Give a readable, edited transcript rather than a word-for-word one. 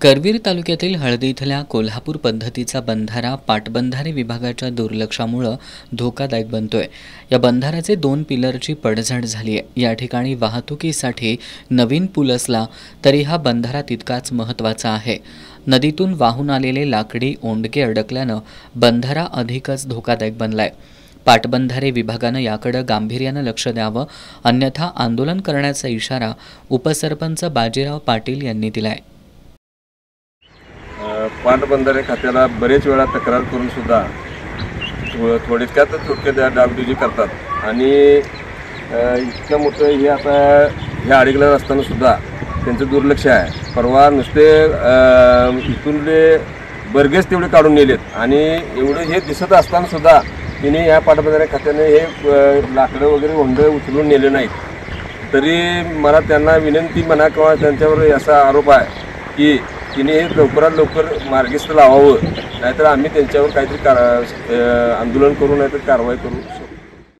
करवीर तालुक्यातील हळदी इथल्या कोल्हापूर पद्धतीचा बंधारा पाटबंधारे विभागाच्या दुर्लक्षामुळे धोकादायक बनतोय। या बंधाऱ्याचे 2 पिलरची पडझड झाली आहे। या ठिकाणी वाहतुकीसाठी नवीन पूल असला तरी हा बंधारा तितकाच महत्त्वाचा आहे। नदीतून वाहून आलेले लाकडी ओंडके अडकल्यानं बंधारा अधिकच धोकादायक बनलाय। पाटबंधारे विभागानं याकडे गांभीर्यानं लक्ष द्यावं, अन्यथा आंदोलन करण्याचा इशारा उपसरपंच बाजीराव पाटील यांनी दिलाय। पाटबंधारे खात्याला बरेच वेळा तक्रार करून सुद्धा थोडक्यात डागडुजी करतात आणि इतकं मोठं हे आता ह्या अडीगला असताना सुद्धा त्यांचं दुर्लक्ष आहे। परवा नुसते इथूनले बर्गेच तेवढे काढून नेलेत आणि एवढे हे दिसत असताना सुद्धा तिने या पाटबंधारे खात्याने हे लाकडं वगैरे होंड उचलून नेले नाहीत। तरी मला त्यांना विनंती म्हणा किंवा त्यांच्यावर असा आरोप आहे की तिने हे लवकरात लवकर मार्गस्थ लावावं, नाहीतर आम्ही त्यांच्यावर काहीतरी आंदोलन करू, नाहीतर कारवाई करू।